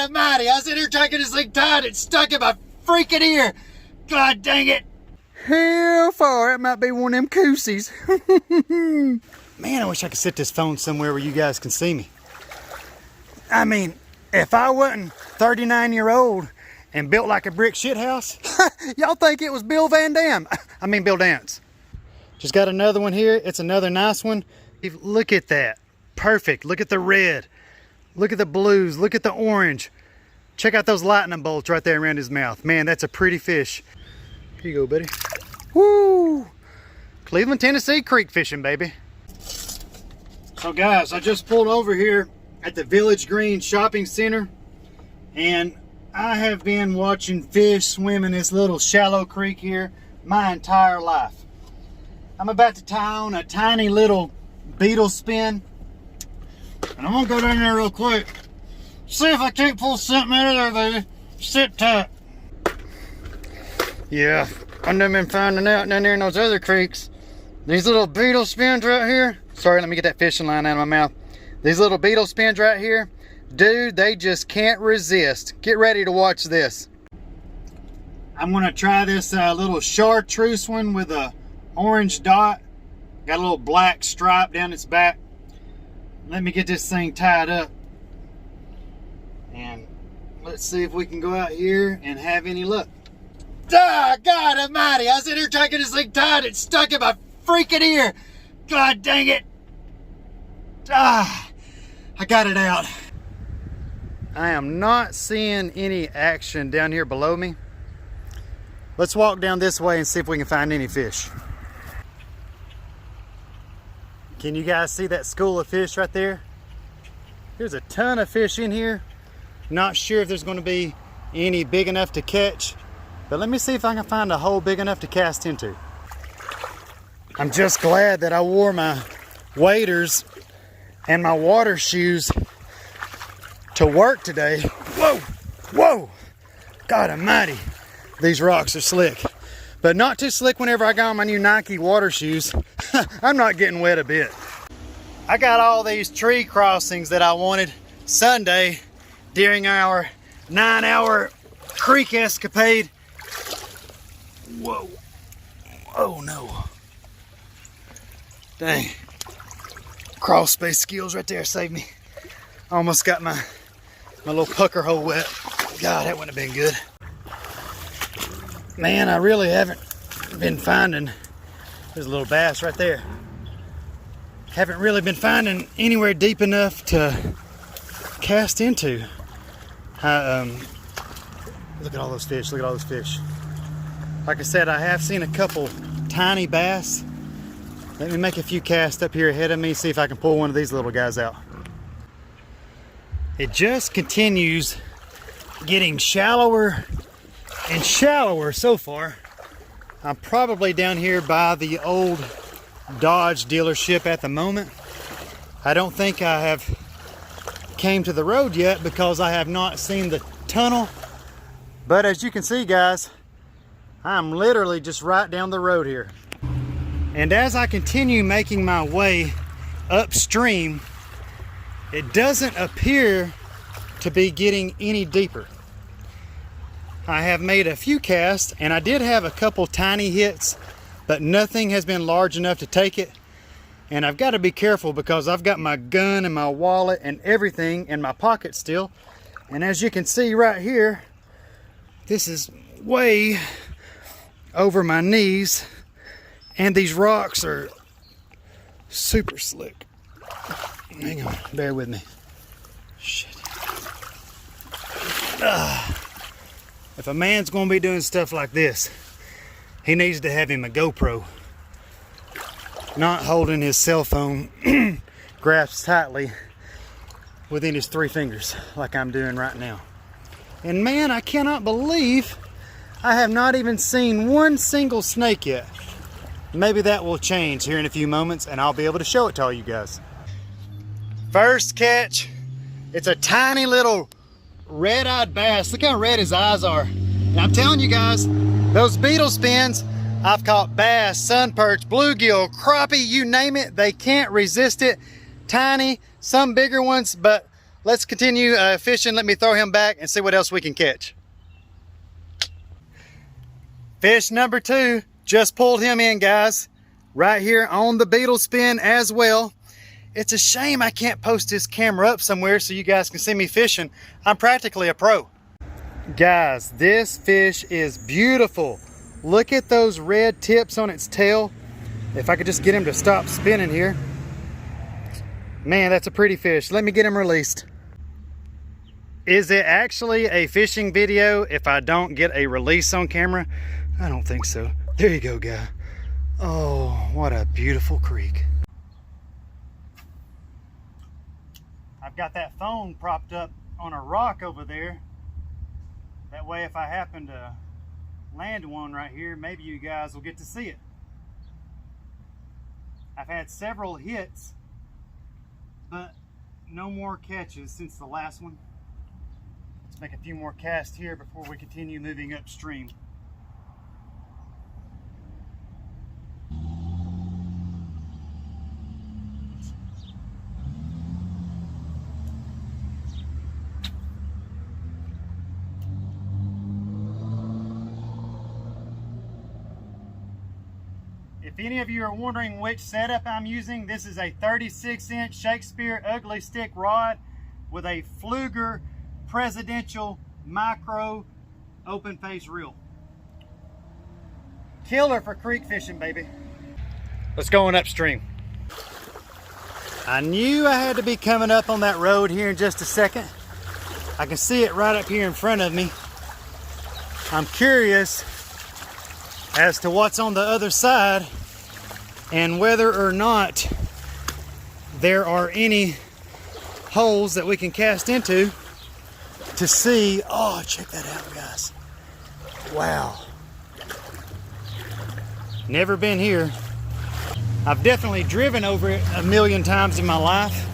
almighty, I was in here trying to get this thing tied. It stuck in my freaking ear. God dang it. How far? It might be one of them coosies. Man, I wish I could set this phone somewhere where you guys can see me. I mean, if I wasn't 39-year-old and built like a brick shithouse, y'all think it was Bill Van Dam. I mean, Bill Dance. Just got another one here. It's another nice one. Look at that. Perfect. Look at the red. Look at the blues. Look at the orange. Check out those lightning bolts right there around his mouth. Man, that's a pretty fish. Here you go, buddy. Woo! Cleveland, Tennessee creek fishing, baby. So guys, I just pulled over here at the Village Green Shopping Center, and I have been watching fish swim in this little shallow creek here my entire life. I'm about to tie on a tiny little beetle spin, and I'm gonna go down there real quick. See if I can't pull something out of there, baby. Sit tight. Yeah, I've never been finding out down there in those other creeks. These little beetle spins right here. Sorry, let me get that fishing line out of my mouth. These little beetle spins right here, dude, they just can't resist. Get ready to watch this. I'm gonna try this little chartreuse one with a orange dot. Got a little black stripe down its back. Let me get this thing tied up. And let's see if we can go out here and have any luck. Ah, God almighty, I was in here trying to get this thing tied. It stuck in my freaking ear. God dang it. Ah, I got it out. I am not seeing any action down here below me. Let's walk down this way and see if we can find any fish. Can you guys see that school of fish right there? There's a ton of fish in here. Not sure if there's going to be any big enough to catch, but let me see if I can find a hole big enough to cast into. I'm just glad that I wore my waders and my water shoes to work today. Whoa, whoa, God almighty. These rocks are slick, but not too slick whenever I got on my new Nike water shoes. I'm not getting wet a bit. I got all these tree crossings that I wanted Sunday during our 9-hour creek escapade. Whoa, oh no. Dang, crawl space skills right there saved me. Almost got my little pucker hole wet. God, that wouldn't have been good. Man, I really haven't been finding, there's a little bass right there. Haven't really been finding anywhere deep enough to cast into. Look at all those fish, look at all those fish. Like I said, I have seen a couple tiny bass. Let me make a few casts up here ahead of me, see if I can pull one of these little guys out. It just continues getting shallower and shallower so far. I'm probably down here by the old Dodge dealership at the moment. I don't think I have came to the road yet because I have not seen the tunnel. But as you can see, guys, I'm literally just right down the road here. And as I continue making my way upstream, it doesn't appear to be getting any deeper. I have made a few casts, and I did have a couple tiny hits, but nothing has been large enough to take it. And I've got to be careful because I've got my gun and my wallet and everything in my pocket still. And as you can see right here, this is way over my knees, and these rocks are super slick. Hang on, bear with me. Shit. If a man's gonna be doing stuff like this, he needs to have him a GoPro. Not holding his cell phone grasped tightly within his 3 fingers like I'm doing right now. And man, I cannot believe I have not even seen one single snake yet. Maybe that will change here in a few moments and I'll be able to show it to all you guys. First catch, it's a tiny little red-eyed bass. Look how red his eyes are. And I'm telling you guys, those beetle spins, I've caught bass, sun perch, bluegill, crappie, you name it, they can't resist it. Tiny, some bigger ones, but let's continue fishing. Let me throw him back and see what else we can catch. Fish number 2, just pulled him in, guys. Right here on the beetle spin as well. It's a shame I can't post this camera up somewhere so you guys can see me fishing. I'm practically a pro. Guys, this fish is beautiful. Look at those red tips on its tail. If I could just get him to stop spinning here. Man, that's a pretty fish. Let me get him released. Is it actually a fishing video if I don't get a release on camera? I don't think so. There you go, guy. Oh, what a beautiful creek. I've got that phone propped up on a rock over there. That way if I happen to land one right here, maybe you guys will get to see it. I've had several hits, but no more catches since the last one. Let's make a few more casts here before we continue moving upstream. If any of you are wondering which setup I'm using, this is a 36-inch Shakespeare Ugly Stick rod with a Phluegger Presidential micro open face reel. Killer for creek fishing, baby. Let's go on upstream. I knew I had to be coming up on that road here in just a second. I can see it right up here in front of me. I'm curious as to what's on the other side and whether or not there are any holes that we can cast into to see. Oh, check that out, guys. Wow. Never been here. I've definitely driven over it a million times in my life,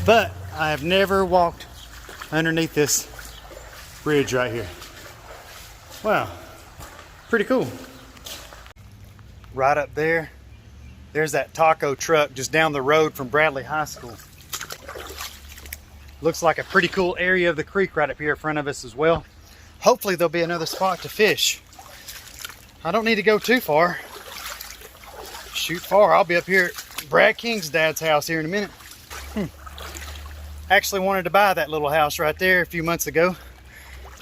but I have never walked underneath this bridge right here. Wow, pretty cool. Right up there, there's that taco truck just down the road from Bradley High School. Looks like a pretty cool area of the creek right up here in front of us as well. Hopefully there'll be another spot to fish. I don't need to go too far. Shoot far. I'll be up here at Brad King's dad's house here in a minute. Actually wanted to buy that little house right there a few months ago.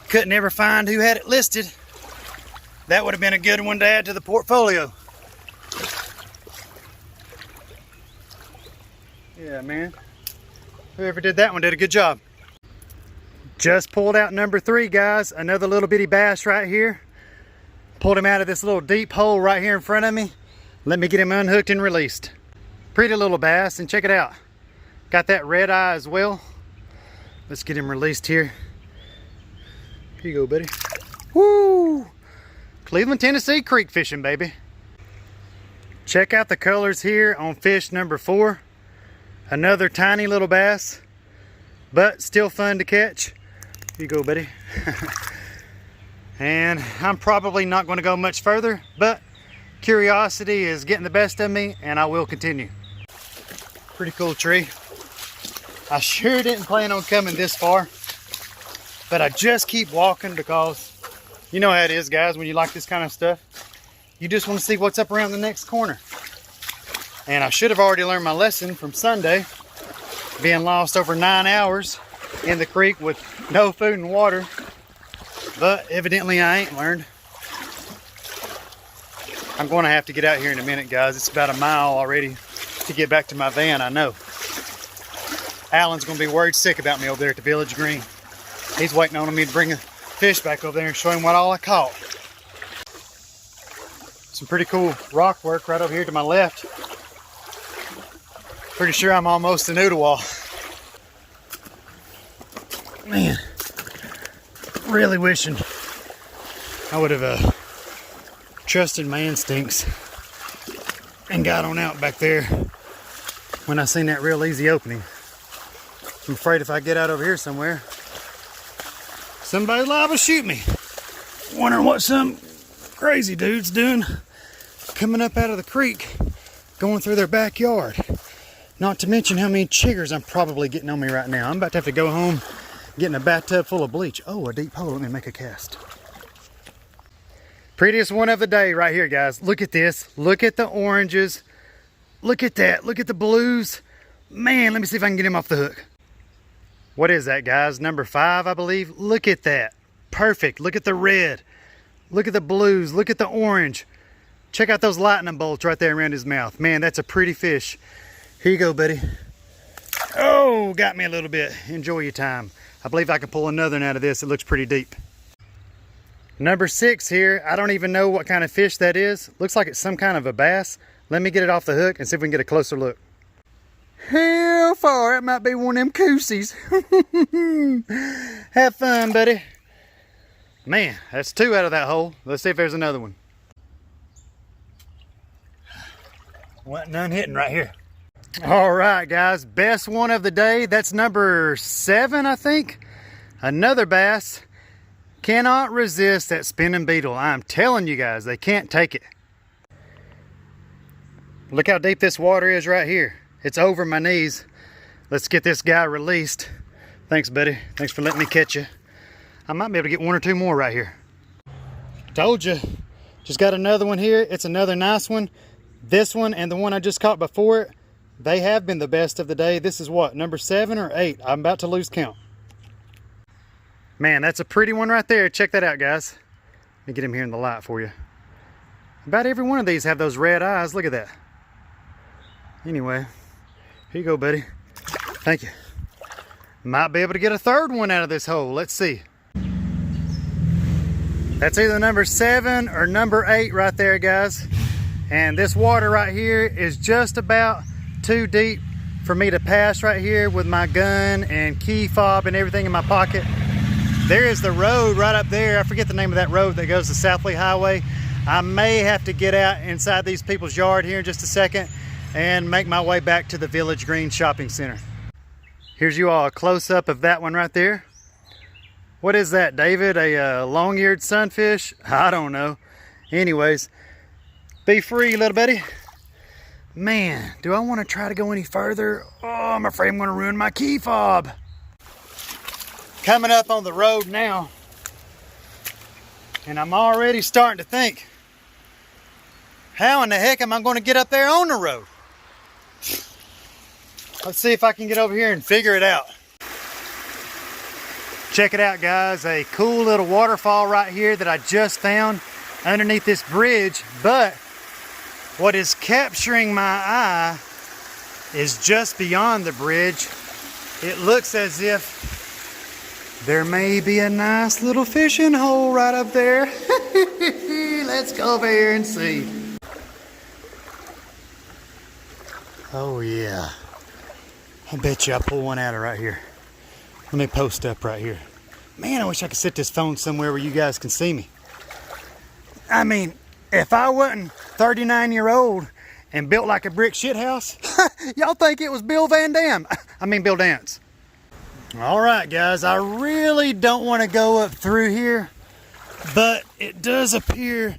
Couldn't ever find who had it listed. That would have been a good one to add to the portfolio. Yeah, man. Whoever did that one did a good job. Just pulled out number 3, guys. Another little bitty bass right here. Pulled him out of this little deep hole right here in front of me. Let me get him unhooked and released. Pretty little bass, and check it out. Got that red eye as well. Let's get him released here. Here you go, buddy. Woo! Cleveland, Tennessee creek fishing, baby. Check out the colors here on fish number 4. Another tiny little bass, but still fun to catch. Here you go, buddy. And I'm probably not going to go much further, but curiosity is getting the best of me, and I will continue. Pretty cool tree. I sure didn't plan on coming this far, but I just keep walking because you know how it is, guys, when you like this kind of stuff. You just want to see what's up around the next corner. And I should have already learned my lesson from Sunday, being lost over 9 hours in the creek with no food and water. But evidently I ain't learned. I'm going to have to get out here in a minute, guys. It's about a mile already to get back to my van, I know. Alan's going to be worried sick about me over there at the Village Green. He's waiting on me to bring a fish back over there and show him what all I caught. Some pretty cool rock work right over here to my left. Pretty sure I'm almost a noodle wall. Man, really wishing I would have trusted my instincts and got on out back there when I seen that real easy opening. I'm afraid if I get out over here somewhere, somebody's liable to shoot me. Wondering what some crazy dude's doing coming up out of the creek, going through their backyard. Not to mention how many chiggers I'm probably getting on me right now. I'm about to have to go home, get in a bathtub full of bleach. Oh, a deep hole. Let me make a cast. Prettiest one of the day right here, guys. Look at this. Look at the oranges. Look at that. Look at the blues. Man, let me see if I can get him off the hook. What is that, guys? Number 5, I believe. Look at that. Perfect. Look at the red. Look at the blues. Look at the orange. Check out those lightning bolts right there around his mouth. Man, that's a pretty fish. Here you go, buddy. Oh, got me a little bit. Enjoy your time. I believe I can pull another one out of this. It looks pretty deep. Number 6 here. I don't even know what kind of fish that is. Looks like it's some kind of a bass. Let me get it off the hook and see if we can get a closer look. How far? It might be one of them coosies. Have fun, buddy. Man, that's 2 out of that hole. Let's see if there's another one. Wasn't none hitting right here. All right, guys. Best one of the day. That's number 7, I think. Another bass. Cannot resist that spinning beetle. I'm telling you guys, they can't take it. Look how deep this water is right here. It's over my knees. Let's get this guy released. Thanks, buddy. Thanks for letting me catch you. I might be able to get 1 or 2 more right here. Told you. Just got another one here. It's another nice one. This one and the one I just caught before it, they have been the best of the day. This is what, number 7 or 8? I'm about to lose count. Man, that's a pretty one right there. Check that out, guys. Let me get him here in the light for you. About every one of these have those red eyes. Look at that. Anyway, here you go, buddy. Thank you. Might be able to get a 3rd one out of this hole. Let's see. That's either number 7 or number 8 right there, guys. And this water right here is just about too deep for me to pass right here with my gun and key fob and everything in my pocket. There is the road right up there. I forget the name of that road that goes to South Lee Highway. I may have to get out inside these people's yard here in just a second and make my way back to the Village Green Shopping Center. Here's you all a close-up of that one right there. What is that, David? A long-eared sunfish? I don't know. Anyways, be free, little buddy. Man, do I want to try to go any further? Oh, I'm afraid I'm going to ruin my key fob. Coming up on the road now, and I'm already starting to think, how in the heck am I going to get up there on the road? Let's see if I can get over here and figure it out. Check it out, guys. A cool little waterfall right here that I just found underneath this bridge. But what is capturing my eye is just beyond the bridge. It looks as if there may be a nice little fishing hole right up there. Let's go over here and see. Oh yeah. I bet you I'll pull one out of right here. Let me post up right here. Man, I wish I could set this phone somewhere where you guys can see me. I mean, if I wasn't 39-year-old and built like a brick shit house, y'all think it was Bill Van Dam. I mean, Bill Dance. All right, guys, I really don't want to go up through here, but it does appear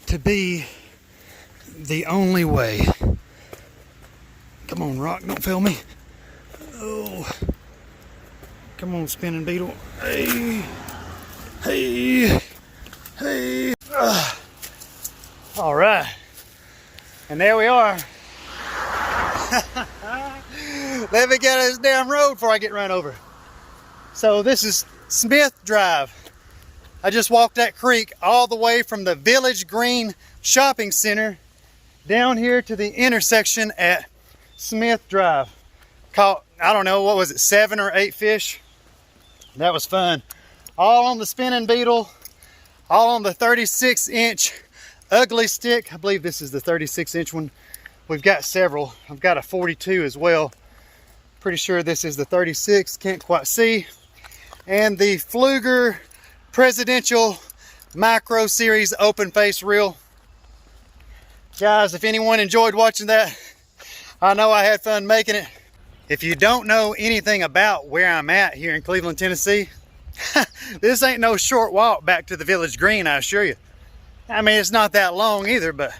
to be the only way. Come on, rock, don't fail me. Oh, come on, spinning beetle. Hey, hey, hey. All right, and there we are. Let me get on this damn road before I get run over. So this is Smith Drive. I just walked that creek all the way from the Village Green Shopping Center down here to the intersection at Smith Drive. Caught, I don't know, what was it, 7 or 8 fish? That was fun. All on the spinning beetle, all on the 36-inch Ugly Stick. I believe this is the 36-inch one. We've got several. I've got a 42 as well. Pretty sure this is the 36, can't quite see. And the Phluegger Presidential Micro Series Open Face Reel. Guys, if anyone enjoyed watching that, I know I had fun making it. If you don't know anything about where I'm at here in Cleveland, Tennessee, this ain't no short walk back to the Village Green, I assure you. I mean, it's not that long either, but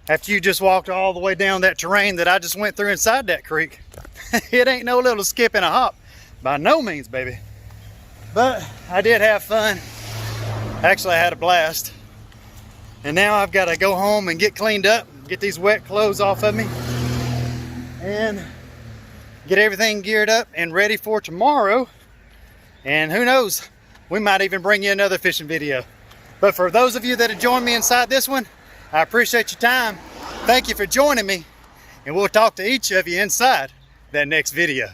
after you just walked all the way down that terrain that I just went through inside that creek. It ain't no little skip and a hop, by no means, baby. But I did have fun. Actually, I had a blast. And now I've got to go home and get cleaned up, get these wet clothes off of me, and get everything geared up and ready for tomorrow. And who knows, we might even bring you another fishing video. But for those of you that have joined me inside this one, I appreciate your time. Thank you for joining me, and we'll talk to each of you inside that next video.